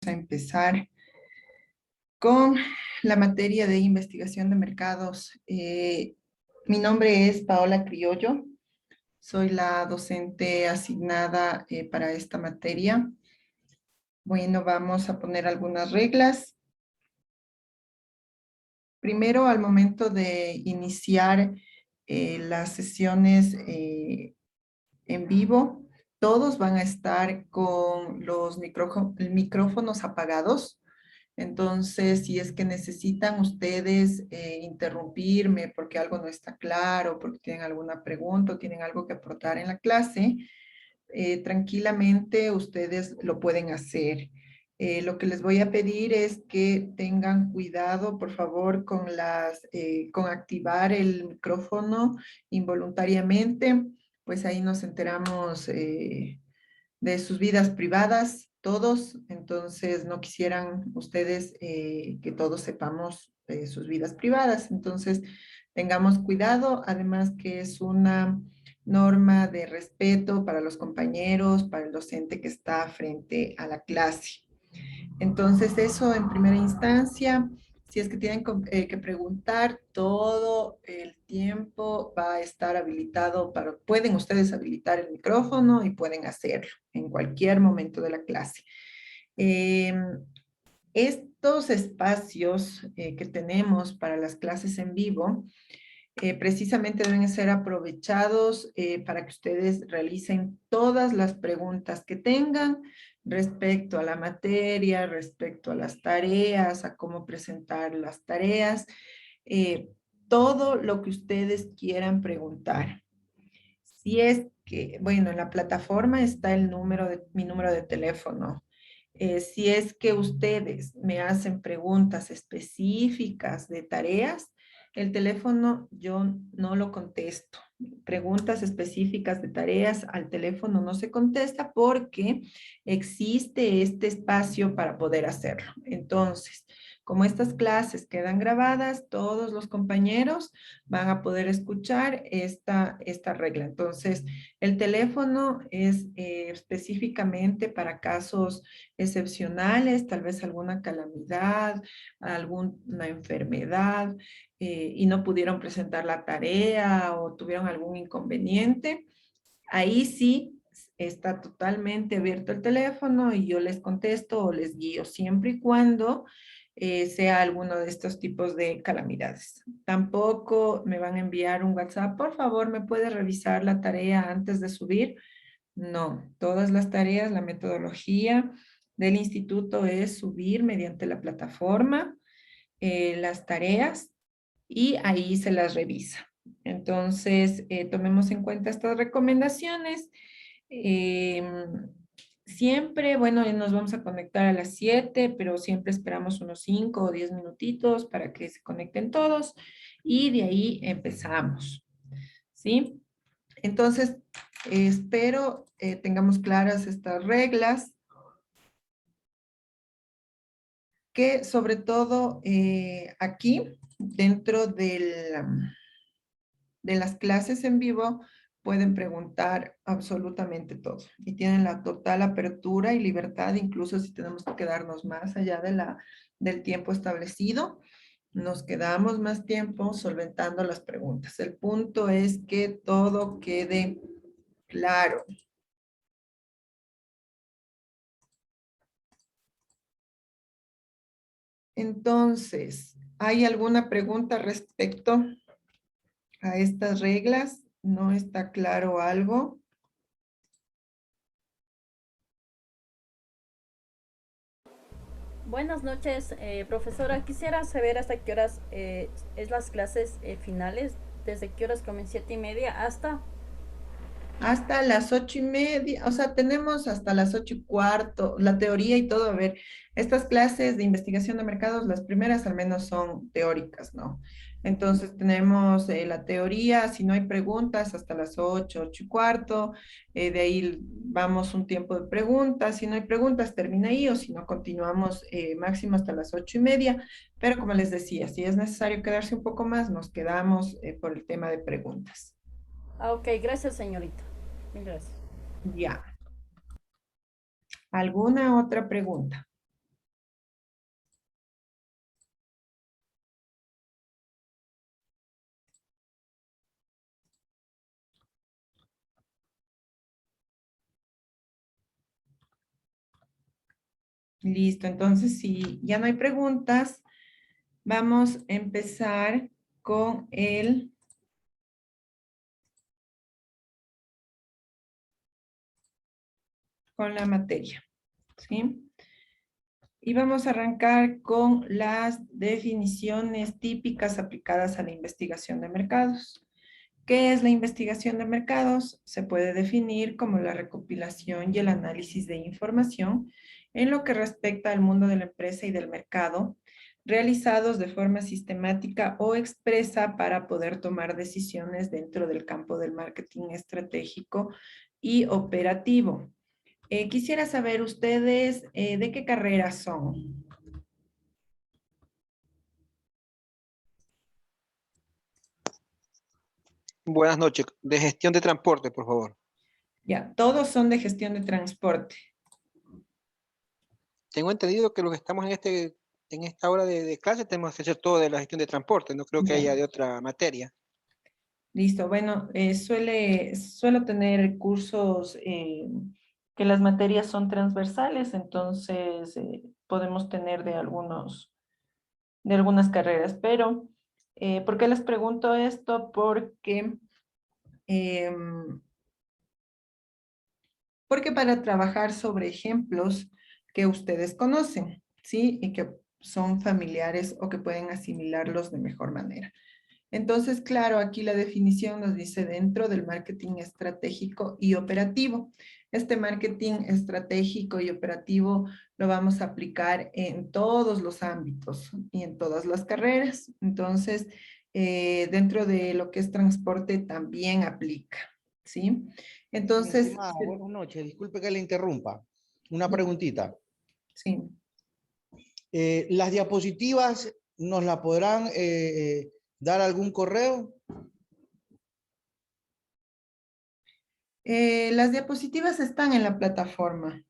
a empezar con la materia de investigación de mercados. Mi nombre es Paola Criollo, soy la docente asignada para esta materia. Bueno, vamos a poner algunas reglas. Primero, al momento de iniciar las sesiones en vivo, todos van a estar con los micrófonos apagados. Entonces, si es que necesitan ustedes interrumpirme porque algo no está claro, porque tienen alguna pregunta o tienen algo que aportar en la clase, tranquilamente ustedes lo pueden hacer. Lo que les voy a pedir es que tengan cuidado, por favor, con activar el micrófono involuntariamente, pues ahí nos enteramos de sus vidas privadas, todos, entonces no quisieran ustedes que todos sepamos sus vidas privadas, entonces tengamos cuidado, además que es una norma de respeto para los compañeros, para el docente que está frente a la clase. Entonces, eso en primera instancia, si es que tienen que preguntar, todo el tiempo va a estar habilitado pueden ustedes habilitar el micrófono y pueden hacerlo en cualquier momento de la clase. Estos espacios que tenemos para las clases en vivo, precisamente deben ser aprovechados para que ustedes realicen todas las preguntas que tengan respecto a la materia, respecto a las tareas, a cómo presentar las tareas, todo lo que ustedes quieran preguntar. Si es que, bueno, en la plataforma está mi número de teléfono. Si es que ustedes me hacen preguntas específicas de tareas, el teléfono yo no lo contesto. Preguntas específicas de tareas al teléfono no se contesta porque existe este espacio para poder hacerlo. Entonces, como estas clases quedan grabadas, todos los compañeros van a poder escuchar esta regla. Entonces, el teléfono es específicamente para casos excepcionales, tal vez alguna calamidad, alguna enfermedad, y no pudieron presentar la tarea o tuvieron algún inconveniente. Ahí sí está totalmente abierto el teléfono y yo les contesto o les guío siempre y cuando sea alguno de estos tipos de calamidades. Tampoco me van a enviar un WhatsApp, por favor, ¿me puede revisar la tarea antes de subir? No, todas las tareas, la metodología del instituto es subir mediante la plataforma las tareas y ahí se las revisa. Entonces, tomemos en cuenta estas recomendaciones. Siempre, bueno, nos vamos a conectar a las 7, pero siempre esperamos unos 5 o 10 minutitos para que se conecten todos y de ahí empezamos, ¿sí? Entonces, espero tengamos claras estas reglas, que sobre todo aquí, dentro de las clases en vivo, pueden preguntar absolutamente todo y tienen la total apertura y libertad, incluso si tenemos que quedarnos más allá del tiempo establecido, nos quedamos más tiempo solventando las preguntas. El punto es que todo quede claro. Entonces, ¿hay alguna pregunta respecto a estas reglas? ¿No está claro algo? Buenas noches, profesora. Quisiera saber hasta qué horas es las clases finales, desde qué horas comen 7:30 hasta. Hasta las 8:30, o sea, tenemos hasta las 8:15, la teoría y todo. A ver, estas clases de investigación de mercados, las primeras al menos son teóricas, ¿no? Entonces tenemos la teoría, si no hay preguntas, hasta las 8, 8:15, de ahí vamos un tiempo de preguntas, si no hay preguntas termina ahí, o si no continuamos máximo hasta las 8:30, pero como les decía, si es necesario quedarse un poco más, nos quedamos por el tema de preguntas. Ah, ok, gracias, señorita. Mil gracias. Ya. ¿Alguna otra pregunta? Listo, entonces si ya no hay preguntas, vamos a empezar con con la materia, ¿sí? Y vamos a arrancar con las definiciones típicas aplicadas a la investigación de mercados. ¿Qué es la investigación de mercados? Se puede definir como la recopilación y el análisis de información en lo que respecta al mundo de la empresa y del mercado, realizados de forma sistemática o expresa para poder tomar decisiones dentro del campo del marketing estratégico y operativo. Quisiera saber ustedes de qué carrera son. Buenas noches. De gestión de transporte, por favor. Ya, todos son de gestión de transporte. Tengo entendido que los que estamos en esta hora de clase tenemos que hacer todo de la gestión de transporte. No creo que Ya, haya de otra materia. listo. Bueno, suelo tener cursos que las materias son transversales, entonces podemos tener de algunas carreras, pero ¿por qué les pregunto esto? Em, porque para trabajar sobre ejemplos que ustedes conocen, ¿sí? Y que son familiares o que pueden asimilarlos de mejor manera. Entonces, claro, aquí la definición nos dice dentro del marketing estratégico y operativo. Este marketing estratégico y operativo lo vamos a aplicar en todos los ámbitos y en todas las carreras. Entonces, dentro de lo que es transporte también aplica, ¿sí? Mi Entonces, estimada, buenas noches. Disculpe que le interrumpa. Una preguntita. sí. ¿Las diapositivas nos la podrán dar algún correo? Las diapositivas están en la plataforma.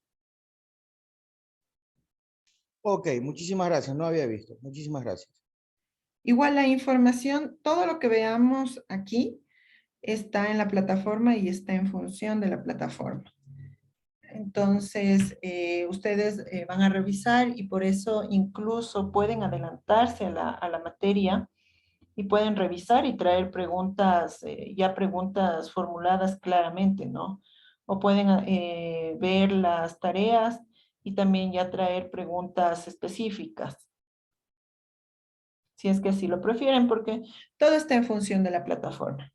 Ok, muchísimas gracias. No había visto. Muchísimas gracias. Igual la información, todo lo que veamos aquí está en la plataforma y está en función de la plataforma. Entonces, ustedes van a revisar y por eso incluso pueden adelantarse a la materia y pueden revisar y traer preguntas, ya preguntas formuladas claramente, ¿no? O pueden ver las tareas y también ya traer preguntas específicas, si es que así lo prefieren, porque todo está en función de la plataforma.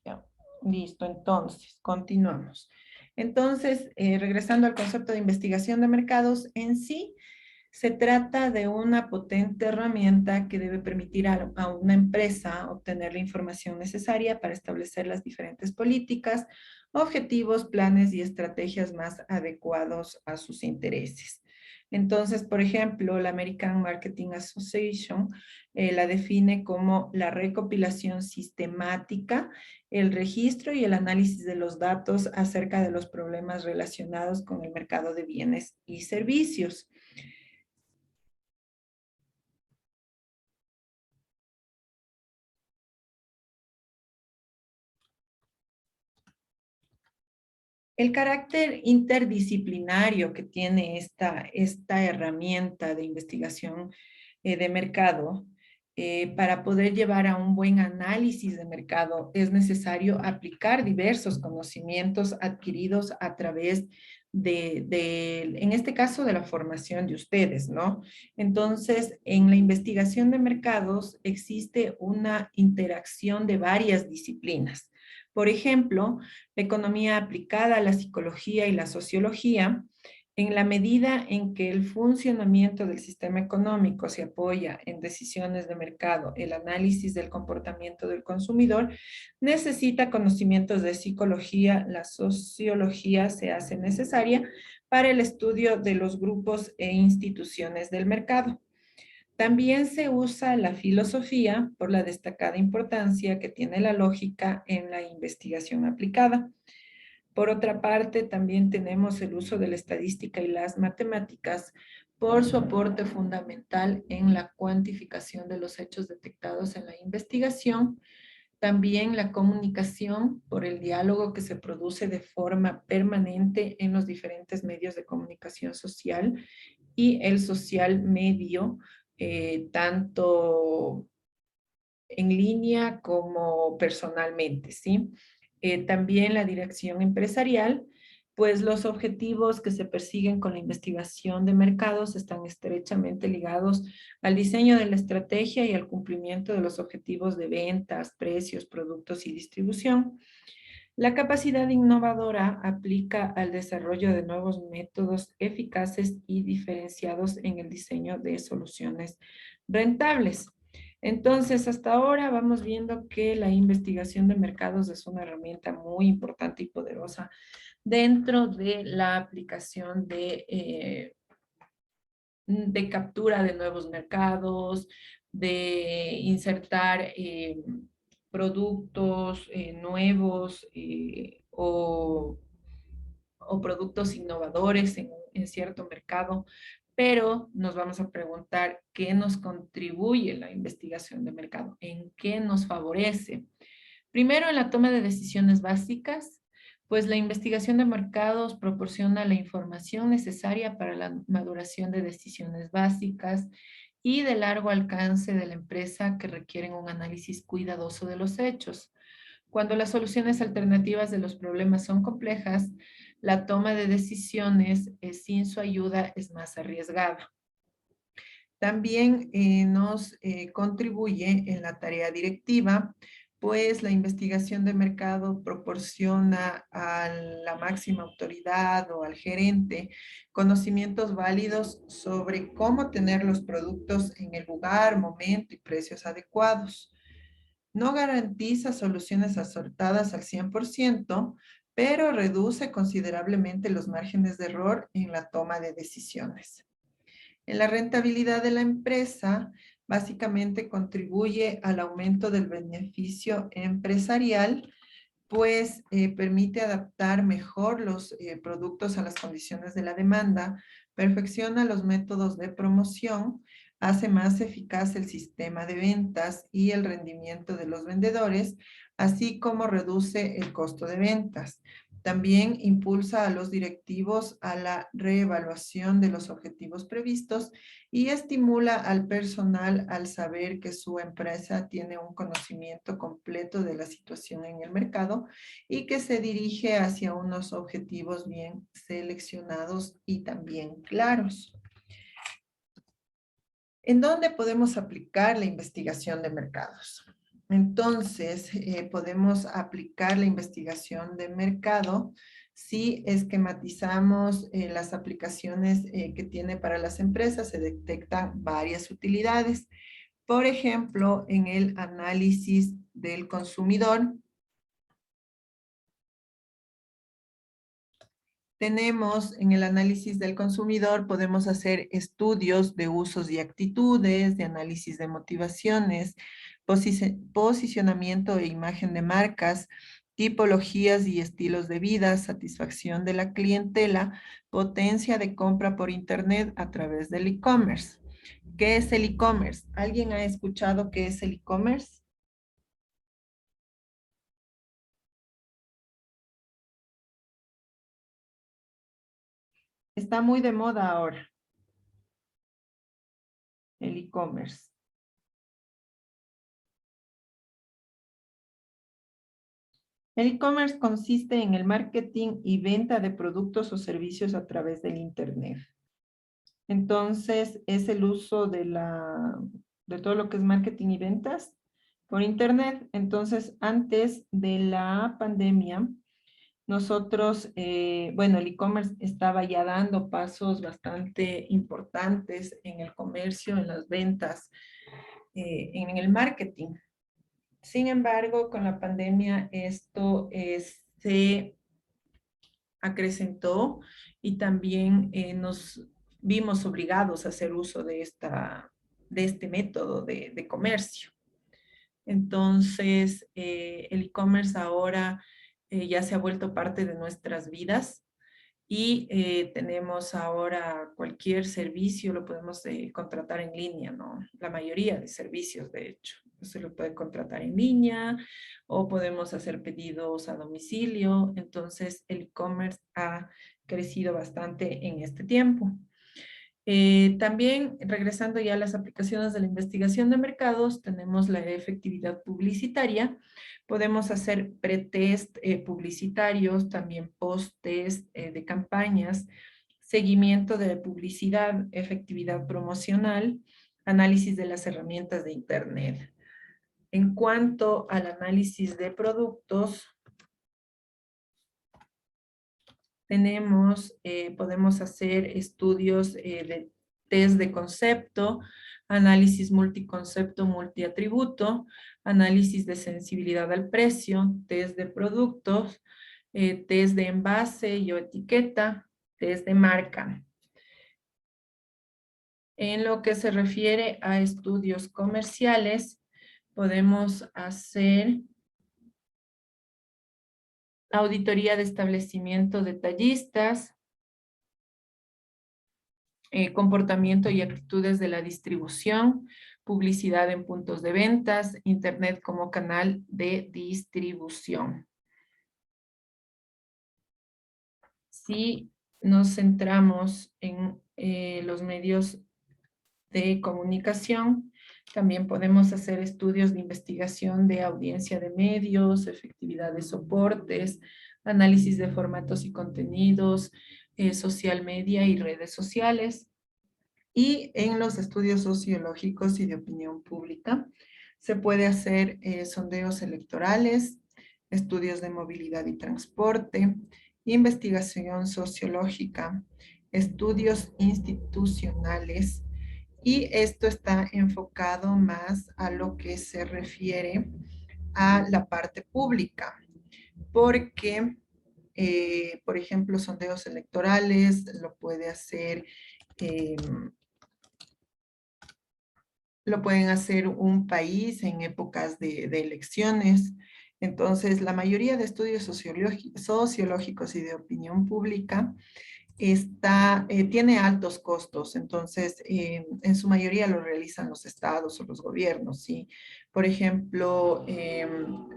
Ya, listo, entonces, continuamos. Entonces, regresando al concepto de investigación de mercados, en sí se trata de una potente herramienta que debe permitir a una empresa obtener la información necesaria para establecer las diferentes políticas, objetivos, planes y estrategias más adecuados a sus intereses. Entonces, por ejemplo, la American Marketing Association la define como la recopilación sistemática, el registro y el análisis de los datos acerca de los problemas relacionados con el mercado de bienes y servicios. El carácter interdisciplinario que tiene esta herramienta de investigación de mercado, para poder llevar a un buen análisis de mercado, es necesario aplicar diversos conocimientos adquiridos a través en este caso, de la formación de ustedes, ¿no? Entonces, en la investigación de mercados existe una interacción de varias disciplinas. Por ejemplo, la economía aplicada a la psicología y la sociología, en la medida en que el funcionamiento del sistema económico se apoya en decisiones de mercado, el análisis del comportamiento del consumidor, necesita conocimientos de psicología, la sociología se hace necesaria para el estudio de los grupos e instituciones del mercado. También se usa la filosofía por la destacada importancia que tiene la lógica en la investigación aplicada. Por otra parte, también tenemos el uso de la estadística y las matemáticas por su aporte fundamental en la cuantificación de los hechos detectados en la investigación, También la comunicación por el diálogo que se produce de forma permanente en los diferentes medios de comunicación social y el social medio, tanto en línea como personalmente, ¿sí? También la dirección empresarial, pues los objetivos que se persiguen con la investigación de mercados están estrechamente ligados al diseño de la estrategia y al cumplimiento de los objetivos de ventas, precios, productos y distribución. La capacidad innovadora aplica al desarrollo de nuevos métodos eficaces y diferenciados en el diseño de soluciones rentables. Entonces, hasta ahora vamos viendo que la investigación de mercados es una herramienta muy importante y poderosa dentro de la aplicación de captura de nuevos mercados, de insertar productos nuevos o productos innovadores en cierto mercado, pero nos vamos a preguntar qué nos contribuye la investigación de mercado, en qué nos favorece. Primero, en la toma de decisiones básicas, pues la investigación de mercados proporciona la información necesaria para la maduración de decisiones básicas y de largo alcance de la empresa que requieren un análisis cuidadoso de los hechos. Cuando las soluciones alternativas de los problemas son complejas, la toma de decisiones sin su ayuda es más arriesgada. También nos contribuye en la tarea directiva, pues la investigación de mercado proporciona a la máxima autoridad o al gerente conocimientos válidos sobre cómo tener los productos en el lugar, momento y precios adecuados. No garantiza soluciones acertadas al 100%, pero reduce considerablemente los márgenes de error en la toma de decisiones. En la rentabilidad de la empresa, básicamente contribuye al aumento del beneficio empresarial, pues permite adaptar mejor los productos a las condiciones de la demanda, perfecciona los métodos de promoción, hace más eficaz el sistema de ventas y el rendimiento de los vendedores, así como reduce el costo de ventas. También impulsa a los directivos a la reevaluación de los objetivos previstos y estimula al personal al saber que su empresa tiene un conocimiento completo de la situación en el mercado y que se dirige hacia unos objetivos bien seleccionados y también claros. ¿En dónde podemos aplicar la investigación de mercados? Entonces, podemos aplicar la investigación de mercado si esquematizamos las aplicaciones que tiene para las empresas, se detectan varias utilidades. Por ejemplo, en el análisis del consumidor, tenemos en el análisis del consumidor, podemos hacer estudios de usos y actitudes, de análisis de motivaciones, posicionamiento e imagen de marcas, tipologías y estilos de vida, satisfacción de la clientela, potencia de compra por internet a través del e-commerce. ¿Qué es el e-commerce? ¿Alguien ha escuchado qué es el e-commerce? Está muy de moda ahora, el e-commerce. El e-commerce consiste en el marketing y venta de productos o servicios a través del Internet. Entonces, es el uso de todo lo que es marketing y ventas por Internet. Entonces, antes de la pandemia, nosotros, bueno, el e-commerce estaba ya dando pasos bastante importantes en el comercio, en las ventas, en el marketing. Sin embargo, con la pandemia esto se acrecentó y también nos vimos obligados a hacer uso de este método de comercio. Entonces, el e-commerce ahora ya se ha vuelto parte de nuestras vidas Y tenemos ahora cualquier servicio, lo podemos contratar en línea, ¿no? La mayoría de servicios, de hecho, se lo puede contratar en línea o podemos hacer pedidos a domicilio. Entonces, el e-commerce ha crecido bastante en este tiempo. También, regresando ya a las aplicaciones de la investigación de mercados, tenemos la efectividad publicitaria. Podemos hacer pretest publicitarios, también post-test de campañas, seguimiento de publicidad, efectividad promocional, análisis de las herramientas de Internet. En cuanto al análisis de productos, podemos hacer estudios de test de concepto, análisis multiconcepto, multiatributo, análisis de sensibilidad al precio, test de productos, test de envase y o etiqueta, test de marca. En lo que se refiere a estudios comerciales, podemos hacer auditoría de establecimiento detallistas, comportamiento y actitudes de la distribución, publicidad en puntos de ventas, Internet como canal de distribución. Si nos centramos en los medios de comunicación, también podemos hacer estudios de investigación de audiencia de medios, efectividad de soportes, análisis de formatos y contenidos, social media y redes sociales. Y en los estudios sociológicos y de opinión pública se puede hacer sondeos electorales, estudios de movilidad y transporte, investigación sociológica, estudios institucionales, y esto está enfocado más a lo que se refiere a la parte pública, porque, por ejemplo, sondeos electorales lo pueden hacer un país en épocas de elecciones. Entonces, la mayoría de estudios sociológicos y de opinión pública tiene altos costos. Entonces, en su mayoría lo realizan los estados o los gobiernos, ¿sí? Por ejemplo,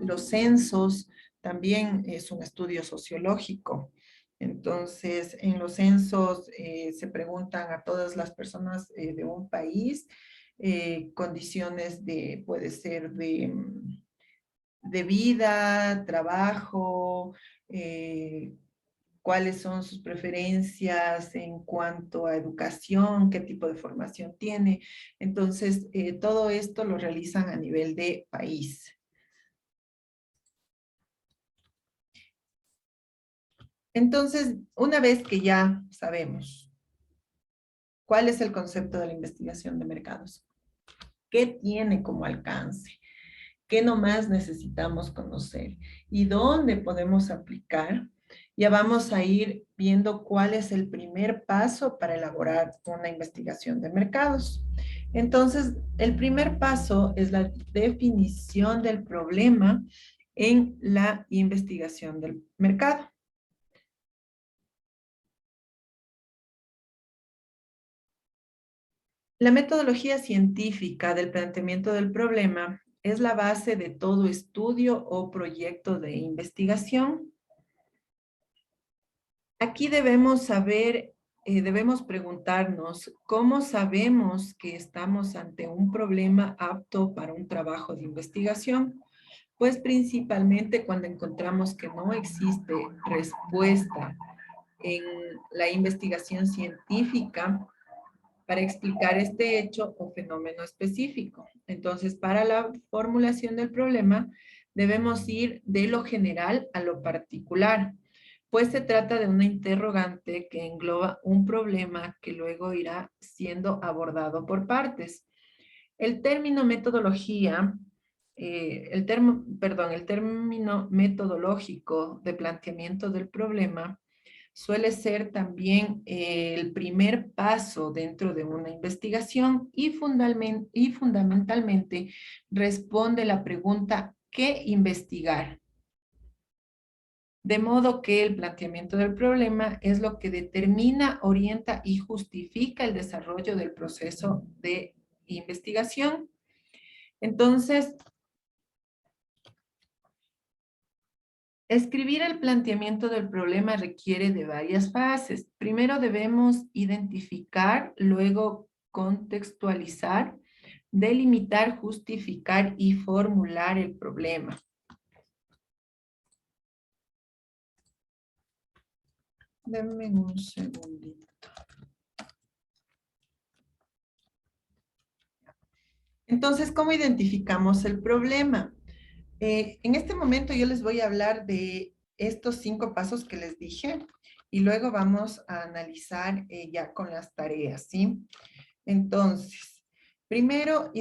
los censos también es un estudio sociológico. Entonces, en los censos se preguntan a todas las personas de un país condiciones puede ser de vida, trabajo, cuáles son sus preferencias en cuanto a educación, qué tipo de formación tiene. Entonces, todo esto lo realizan a nivel de país. Entonces, una vez que ya sabemos cuál es el concepto de la investigación de mercados, qué tiene como alcance, qué nomás necesitamos conocer y dónde podemos aplicar, ya vamos a ir viendo cuál es el primer paso para elaborar una investigación de mercados. Entonces, el primer paso es la definición del problema en la investigación del mercado. La metodología científica del planteamiento del problema es la base de todo estudio o proyecto de investigación. Aquí debemos saber, debemos preguntarnos cómo sabemos que estamos ante un problema apto para un trabajo de investigación. Pues principalmente cuando encontramos que no existe respuesta en la investigación científica para explicar este hecho o fenómeno específico. Entonces, para la formulación del problema, debemos ir de lo general a lo particular, pues se trata de una interrogante que engloba un problema que luego irá siendo abordado por partes. El término metodología, el término metodológico de planteamiento del problema suele ser también el primer paso dentro de una investigación y fundamentalmente responde la pregunta ¿qué investigar? De modo que el planteamiento del problema es lo que determina, orienta y justifica el desarrollo del proceso de investigación. Entonces, escribir el planteamiento del problema requiere de varias fases. Primero debemos identificar, luego contextualizar, delimitar, justificar y formular el problema. Denme un segundito. Entonces, ¿cómo identificamos el problema? En este momento yo les voy a hablar de estos 5 pasos que les dije y luego vamos a analizar ya con las tareas, ¿sí? Entonces, primero,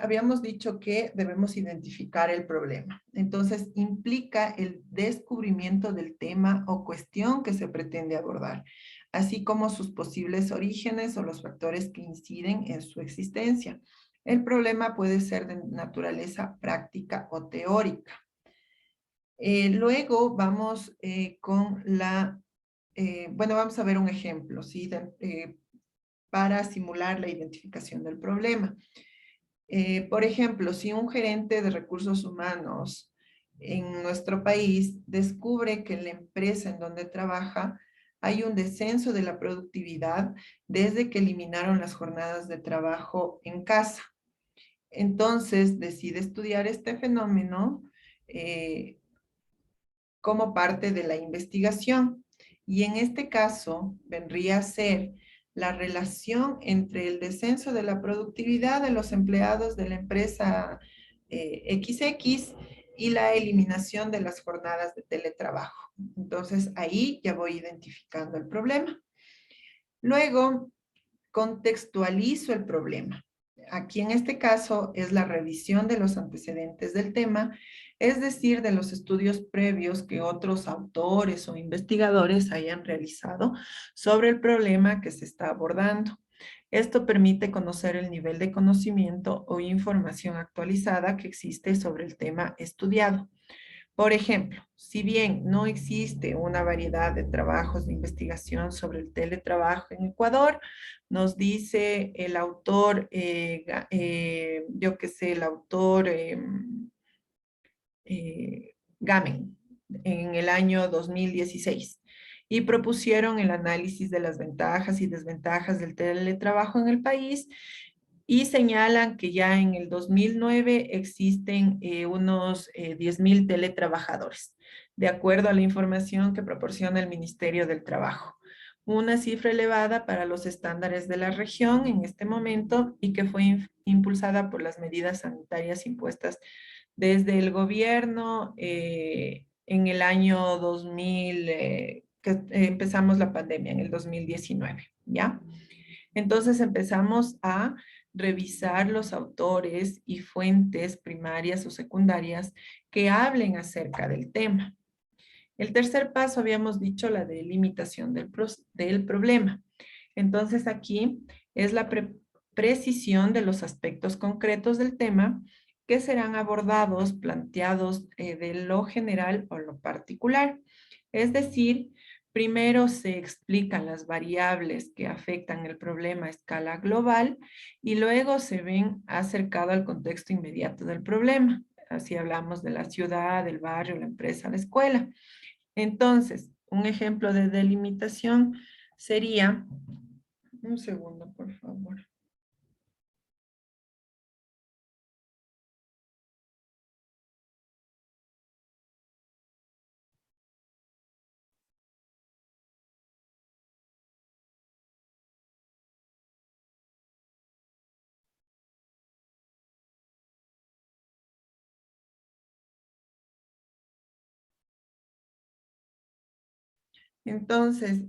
habíamos dicho que debemos identificar el problema. Entonces, implica el descubrimiento del tema o cuestión que se pretende abordar, así como sus posibles orígenes o los factores que inciden en su existencia. El problema puede ser de naturaleza práctica o teórica. Luego vamos con bueno, vamos a ver un ejemplo, ¿sí? Para simular la identificación del problema. Por ejemplo, si un gerente de recursos humanos en nuestro país descubre que en la empresa en donde trabaja hay un descenso de la productividad desde que eliminaron las jornadas de trabajo en casa. Entonces decide estudiar este fenómeno como parte de la investigación. Y en este caso vendría a ser la relación entre el descenso de la productividad de los empleados de la empresa XX y la eliminación de las jornadas de teletrabajo. Entonces ahí ya voy identificando el problema. Luego contextualizo el problema. Aquí en este caso es la revisión de los antecedentes del tema, es decir, de los estudios previos que otros autores o investigadores hayan realizado sobre el problema que se está abordando. Esto permite conocer el nivel de conocimiento o información actualizada que existe sobre el tema estudiado. Por ejemplo, si bien no existe una variedad de trabajos de investigación sobre el teletrabajo en Ecuador, nos dice el autor, yo qué sé, el autor Gamen en el año 2016 y propusieron el análisis de las ventajas y desventajas del teletrabajo en el país y señalan que ya en el 2009 existen unos 10.000 teletrabajadores, de acuerdo a la información que proporciona el Ministerio del Trabajo. Una cifra elevada para los estándares de la región en este momento y que fue impulsada por las medidas sanitarias impuestas desde el gobierno en el año 2000, que empezamos la pandemia en el 2019, ¿ya? Entonces empezamos a revisar los autores y fuentes primarias o secundarias que hablen acerca del tema. El tercer paso, habíamos dicho, la delimitación del problema. Entonces aquí es la precisión de los aspectos concretos del tema que serán abordados, planteados de lo general o lo particular. Es decir, primero se explican las variables que afectan el problema a escala global y luego se ven acercado al contexto inmediato del problema. Así hablamos de la ciudad, del barrio, la empresa, la escuela. Entonces, un ejemplo de delimitación sería, un segundo, por favor. Entonces,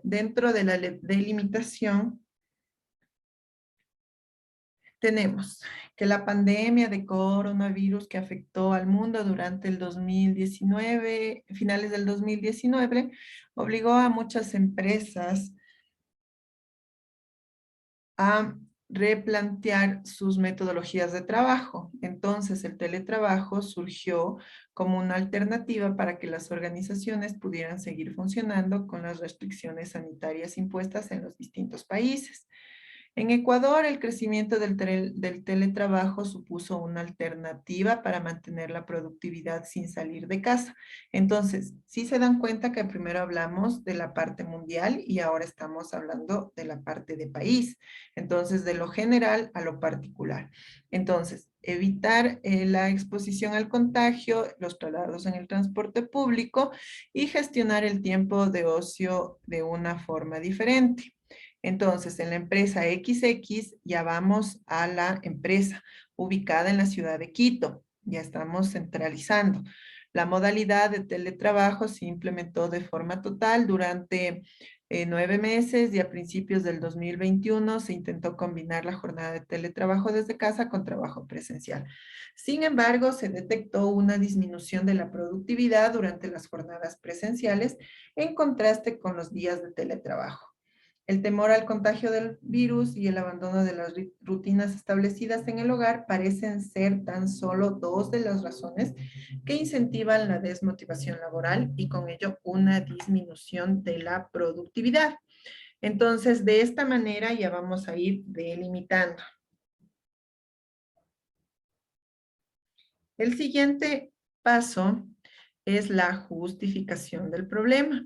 dentro de la delimitación, tenemos que la pandemia de coronavirus que afectó al mundo durante el 2019, finales del 2019, obligó a muchas empresas a replantear sus metodologías de trabajo. Entonces, el teletrabajo surgió como una alternativa para que las organizaciones pudieran seguir funcionando con las restricciones sanitarias impuestas en los distintos países. En Ecuador, el crecimiento del teletrabajo supuso una alternativa para mantener la productividad sin salir de casa. Entonces, sí se dan cuenta que primero hablamos de la parte mundial y ahora estamos hablando de la parte de país. Entonces, de lo general a lo particular. Entonces, evitar la exposición al contagio, los traslados en el transporte público y gestionar el tiempo de ocio de una forma diferente. Entonces, en la empresa XX ya vamos a la empresa ubicada en la ciudad de Quito. Ya estamos centralizando. La modalidad de teletrabajo se implementó de forma total durante 9 meses y a principios del 2021 se intentó combinar la jornada de teletrabajo desde casa con trabajo presencial. Sin embargo, se detectó una disminución de la productividad durante las jornadas presenciales en contraste con los días de teletrabajo. El temor al contagio del virus y el abandono de las rutinas establecidas en el hogar parecen ser tan solo dos de las razones que incentivan la desmotivación laboral y con ello una disminución de la productividad. Entonces, de esta manera ya vamos a ir delimitando. El siguiente paso es la justificación del problema.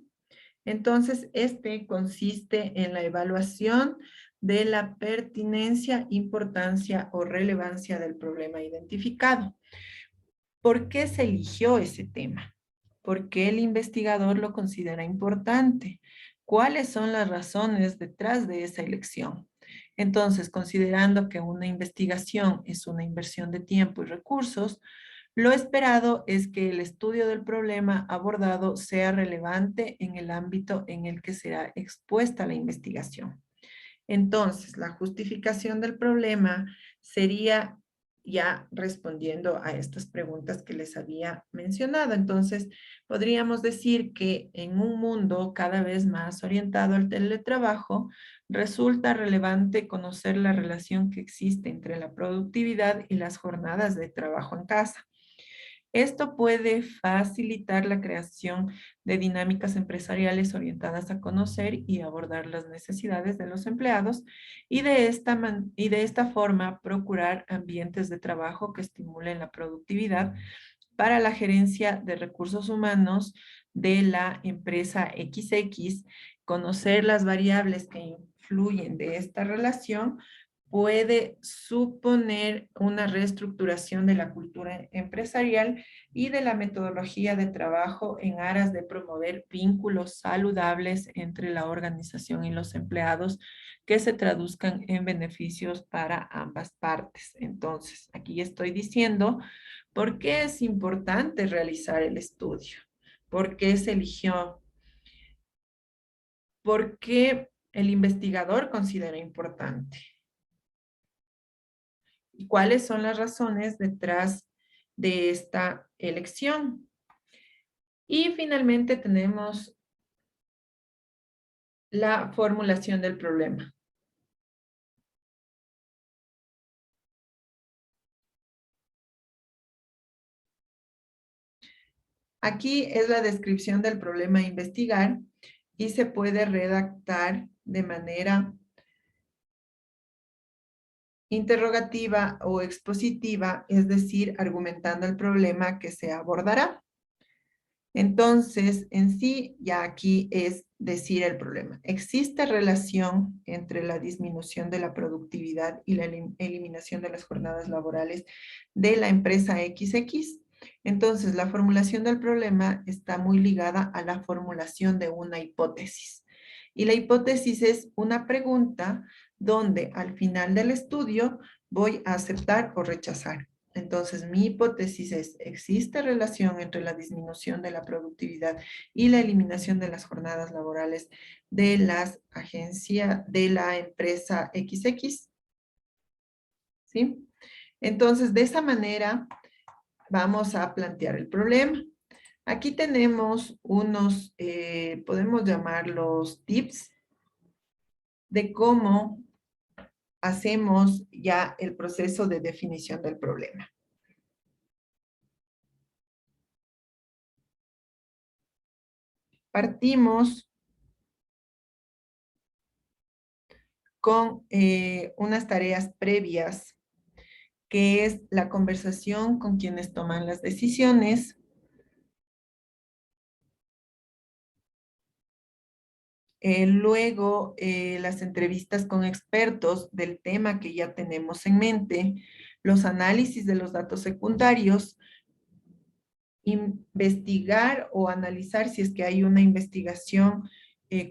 Entonces, este consiste en la evaluación de la pertinencia, importancia o relevancia del problema identificado. ¿Por qué se eligió ese tema? ¿Por qué el investigador lo considera importante? ¿Cuáles son las razones detrás de esa elección? Entonces, considerando que una investigación es una inversión de tiempo y recursos, lo esperado es que el estudio del problema abordado sea relevante en el ámbito en el que será expuesta la investigación. Entonces, la justificación del problema sería ya respondiendo a estas preguntas que les había mencionado. Entonces, podríamos decir que en un mundo cada vez más orientado al teletrabajo, resulta relevante conocer la relación que existe entre la productividad y las jornadas de trabajo en casa. Esto puede facilitar la creación de dinámicas empresariales orientadas a conocer y abordar las necesidades de los empleados y de esta forma procurar ambientes de trabajo que estimulen la productividad para la gerencia de recursos humanos de la empresa XX. Conocer las variables que influyen de esta relación puede suponer una reestructuración de la cultura empresarial y de la metodología de trabajo en aras de promover vínculos saludables entre la organización y los empleados que se traduzcan en beneficios para ambas partes. Entonces, aquí estoy diciendo por qué es importante realizar el estudio, por qué se eligió, por qué el investigador considera importante. ¿Y cuáles son las razones detrás de esta elección? Y finalmente tenemos la formulación del problema. Aquí es la descripción del problema a investigar y se puede redactar de manera interrogativa o expositiva, es decir, argumentando el problema que se abordará. Entonces, en sí, ya aquí es decir el problema. ¿Existe relación entre la disminución de la productividad y la eliminación de las jornadas laborales de la empresa XX? Entonces, la formulación del problema está muy ligada a la formulación de una hipótesis. Y la hipótesis es una pregunta donde al final del estudio voy a aceptar o rechazar. Entonces, mi hipótesis es, ¿existe relación entre la disminución de la productividad y la eliminación de las jornadas laborales de las agencias de la empresa XX? ¿Sí? Entonces, de esa manera vamos a plantear el problema. Aquí tenemos unos, podemos llamarlos tips de cómo hacemos ya el proceso de definición del problema. partimos con unas tareas previas, que es la conversación con quienes toman las decisiones, luego las entrevistas con expertos del tema que ya tenemos en mente, los análisis de los datos secundarios, investigar o analizar si es que hay una investigación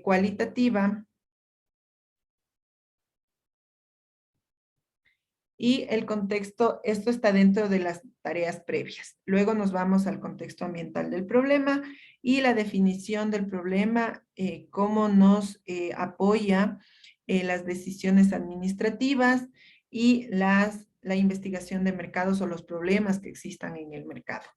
cualitativa, y el contexto, esto está dentro de las tareas previas. Luego nos vamos al contexto ambiental del problema y la definición del problema, cómo nos apoya las decisiones administrativas y la investigación de mercados o los problemas que existan en el mercado.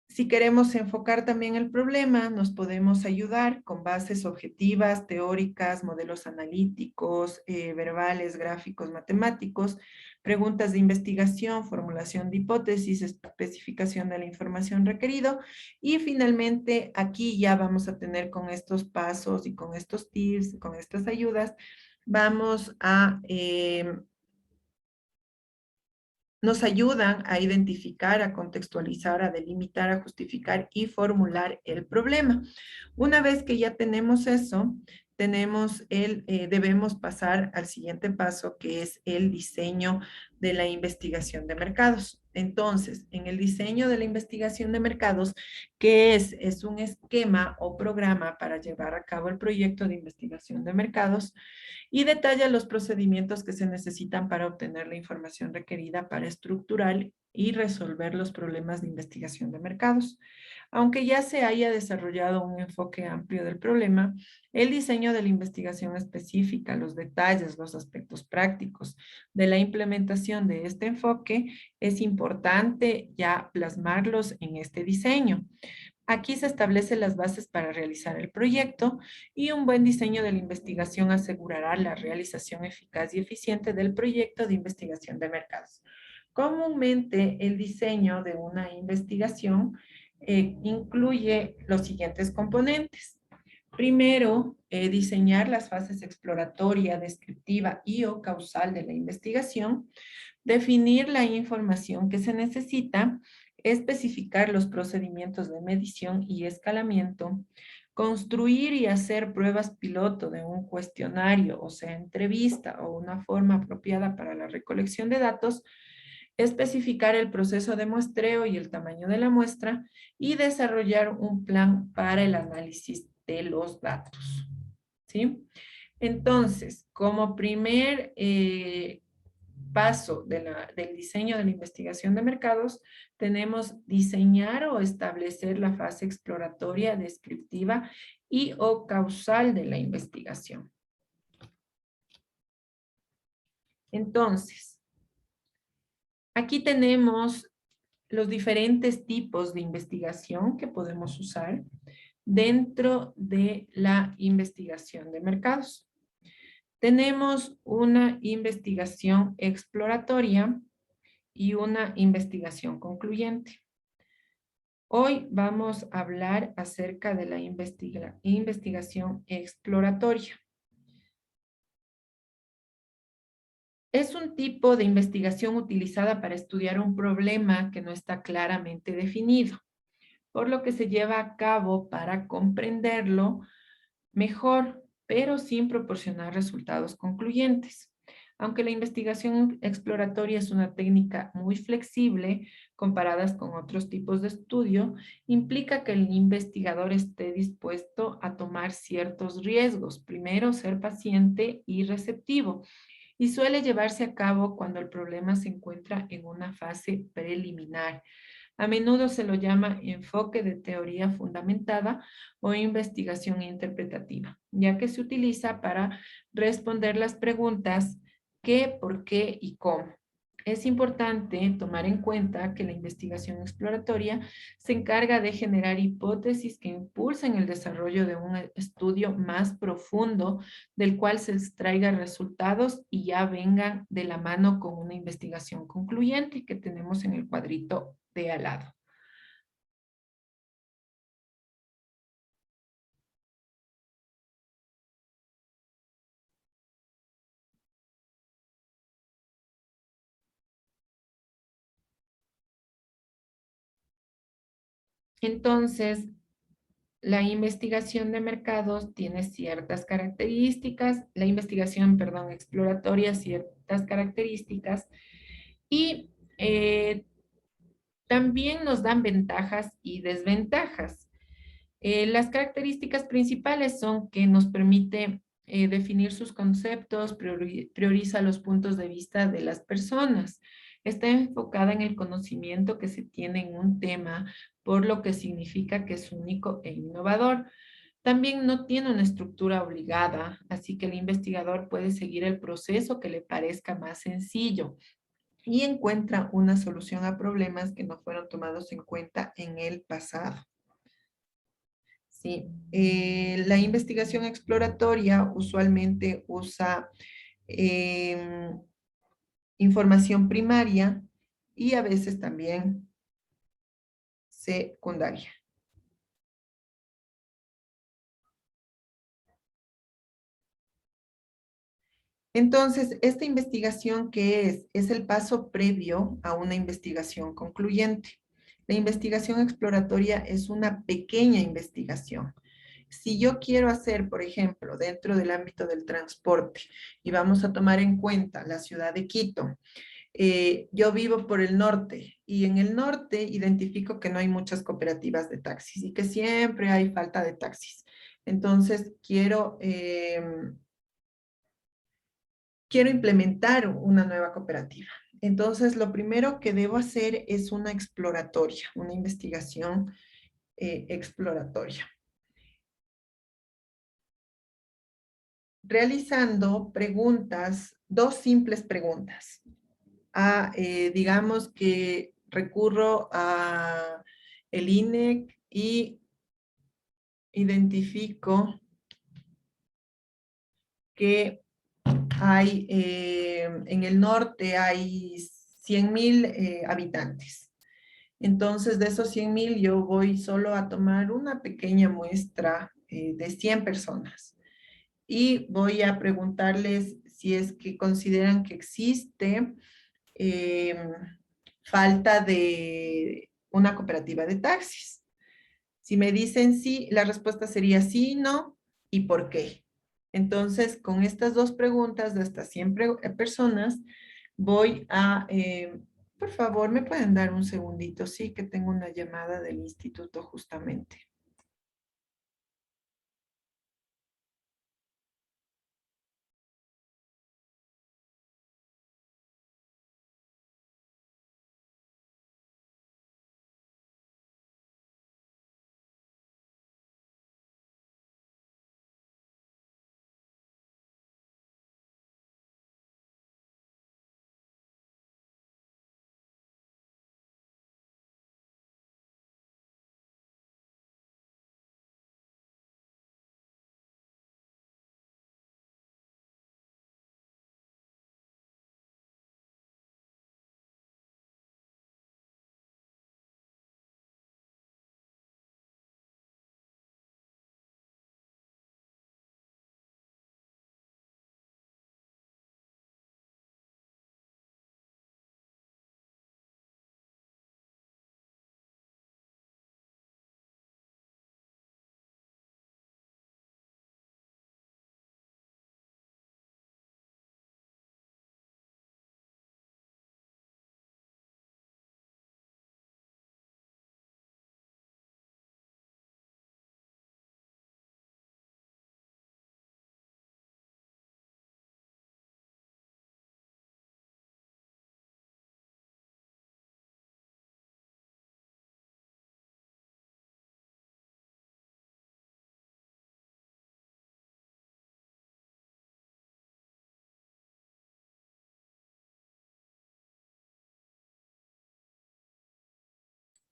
Si queremos enfocar también el problema, nos podemos ayudar con bases objetivas, teóricas, modelos analíticos, verbales, gráficos, matemáticos, preguntas de investigación, formulación de hipótesis, especificación de la información requerido, y finalmente aquí ya vamos a tener con estos pasos y con estos tips, con estas ayudas, vamos a nos ayudan a identificar, a contextualizar, a delimitar, a justificar y formular el problema. Una vez que ya tenemos eso, debemos pasar al siguiente paso, que es el diseño de la investigación de mercados. Entonces, en el diseño de la investigación de mercados, ¿qué es? Es un esquema o programa para llevar a cabo el proyecto de investigación de mercados y detalla los procedimientos que se necesitan para obtener la información requerida para estructurar y resolver los problemas de investigación de mercados. Aunque ya se haya desarrollado un enfoque amplio del problema, el diseño de la investigación específica, los detalles, los aspectos prácticos de la implementación de este enfoque, es importante ya plasmarlos en este diseño. Aquí se establecen las bases para realizar el proyecto y un buen diseño de la investigación asegurará la realización eficaz y eficiente del proyecto de investigación de mercados. Comúnmente, el diseño de una investigación incluye los siguientes componentes. Primero, diseñar las fases exploratoria, descriptiva y o causal de la investigación, definir la información que se necesita, especificar los procedimientos de medición y escalamiento, construir y hacer pruebas piloto de un cuestionario, o sea, entrevista o una forma apropiada para la recolección de datos, especificar el proceso de muestreo y el tamaño de la muestra y desarrollar un plan para el análisis de los datos. ¿Sí? Entonces, como primer paso del diseño de la investigación de mercados, tenemos diseñar o establecer la fase exploratoria, descriptiva y o causal de la investigación. Entonces, aquí tenemos los diferentes tipos de investigación que podemos usar dentro de la investigación de mercados. Tenemos una investigación exploratoria y una investigación concluyente. Hoy vamos a hablar acerca de la investigación exploratoria. Es un tipo de investigación utilizada para estudiar un problema que no está claramente definido, por lo que se lleva a cabo para comprenderlo mejor, pero sin proporcionar resultados concluyentes. Aunque la investigación exploratoria es una técnica muy flexible comparadas con otros tipos de estudio, implica que el investigador esté dispuesto a tomar ciertos riesgos. Primero, ser paciente y receptivo. Y suele llevarse a cabo cuando el problema se encuentra en una fase preliminar. A menudo se lo llama enfoque de teoría fundamentada o investigación interpretativa, ya que se utiliza para responder las preguntas qué, por qué y cómo. Es importante tomar en cuenta que la investigación exploratoria se encarga de generar hipótesis que impulsen el desarrollo de un estudio más profundo del cual se extraigan resultados y ya vengan de la mano con una investigación concluyente que tenemos en el cuadrito de al lado. Entonces, la investigación de mercados tiene ciertas características, la investigación, perdón, exploratoria, ciertas características, y también nos dan ventajas y desventajas. Las características principales son que nos permite definir sus conceptos, prioriza los puntos de vista de las personas. Está enfocada en el conocimiento que se tiene en un tema, por lo que significa que es único e innovador. También no tiene una estructura obligada, así que el investigador puede seguir el proceso que le parezca más sencillo y encuentra una solución a problemas que no fueron tomados en cuenta en el pasado. Sí, la investigación exploratoria usualmente usa información primaria y a veces también secundaria. Entonces, ¿esta investigación qué es? Es el paso previo a una investigación concluyente. La investigación exploratoria es una pequeña investigación. Si yo quiero hacer, por ejemplo, dentro del ámbito del transporte, y vamos a tomar en cuenta la ciudad de Quito, yo vivo por el norte y en el norte identifico que no hay muchas cooperativas de taxis y que siempre hay falta de taxis. Entonces, quiero implementar una nueva cooperativa. Entonces, lo primero que debo hacer es una exploratoria, una investigación exploratoria. Realizando preguntas, dos simples preguntas. Digamos que recurro a el INEC y identifico que hay, en el norte hay 100,000 habitantes. Entonces, de esos 100,000, yo voy solo a tomar una pequeña muestra de 100 personas. Y voy a preguntarles si es que consideran que existe eh, falta de una cooperativa de taxis. Si me dicen sí, la respuesta sería sí, no, y por qué. Entonces, con estas dos preguntas de estas 100 personas, voy a, por favor, ¿me pueden dar un segundito? Sí, que tengo una llamada del instituto justamente.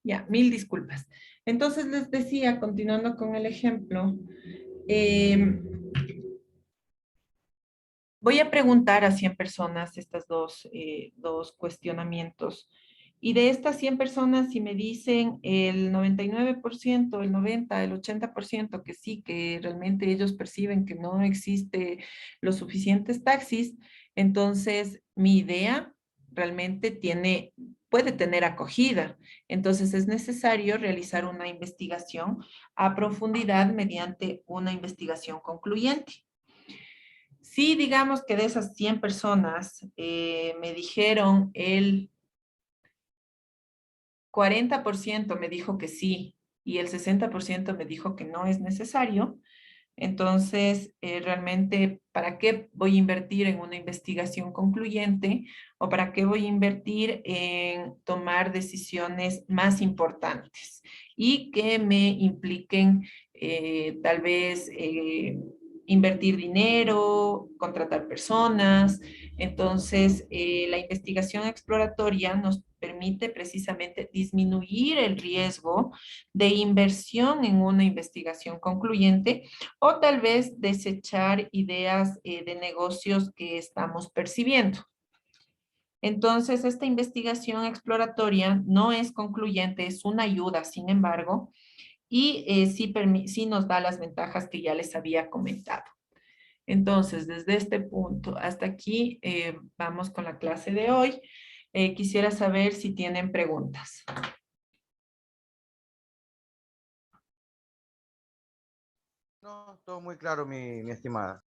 Ya, mil disculpas. Entonces les decía, continuando con el ejemplo, eh, voy a preguntar a 100 personas estas dos cuestionamientos. Y de estas 100 personas, si me dicen el 99%, el 90%, el 80% que sí, que realmente ellos perciben que no existe los suficientes taxis, entonces mi idea realmente tiene puede tener acogida. Entonces es necesario realizar una investigación a profundidad mediante una investigación concluyente. Si digamos que de esas 100 personas me dijeron el 40% me dijo que sí y el 60% me dijo que no es necesario, entonces realmente, ¿para qué voy a invertir en una investigación concluyente o para qué voy a invertir en tomar decisiones más importantes y que me impliquen tal vez invertir dinero, contratar personas? Entonces, la investigación exploratoria nos permite precisamente disminuir el riesgo de inversión en una investigación concluyente o tal vez desechar ideas de negocios que estamos percibiendo. Entonces, esta investigación exploratoria no es concluyente, es una ayuda, sin embargo, y sí nos da las ventajas que ya les había comentado. Entonces, desde este punto hasta aquí, vamos con la clase de hoy. Quisiera saber si tienen preguntas. No, todo muy claro, mi estimada.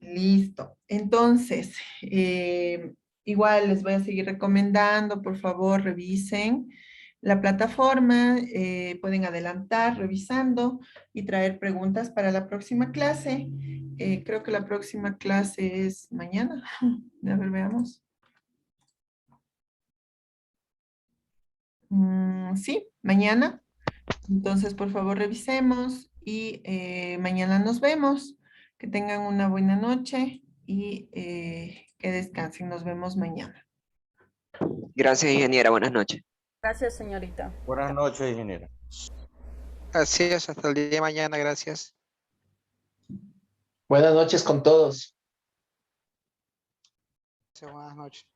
Listo. Entonces, igual les voy a seguir recomendando, por favor, revisen la plataforma, pueden adelantar revisando y traer preguntas para la próxima clase. Creo que la próxima clase es mañana. A ver, veamos. Sí, mañana. Entonces, por favor, revisemos y mañana nos vemos. Que tengan una buena noche y que descansen. Nos vemos mañana. Gracias, ingeniera. Buenas noches. Gracias, señorita. Buenas noches, ingeniero. Así es, hasta el día de mañana, gracias. Buenas noches con todos. Buenas noches.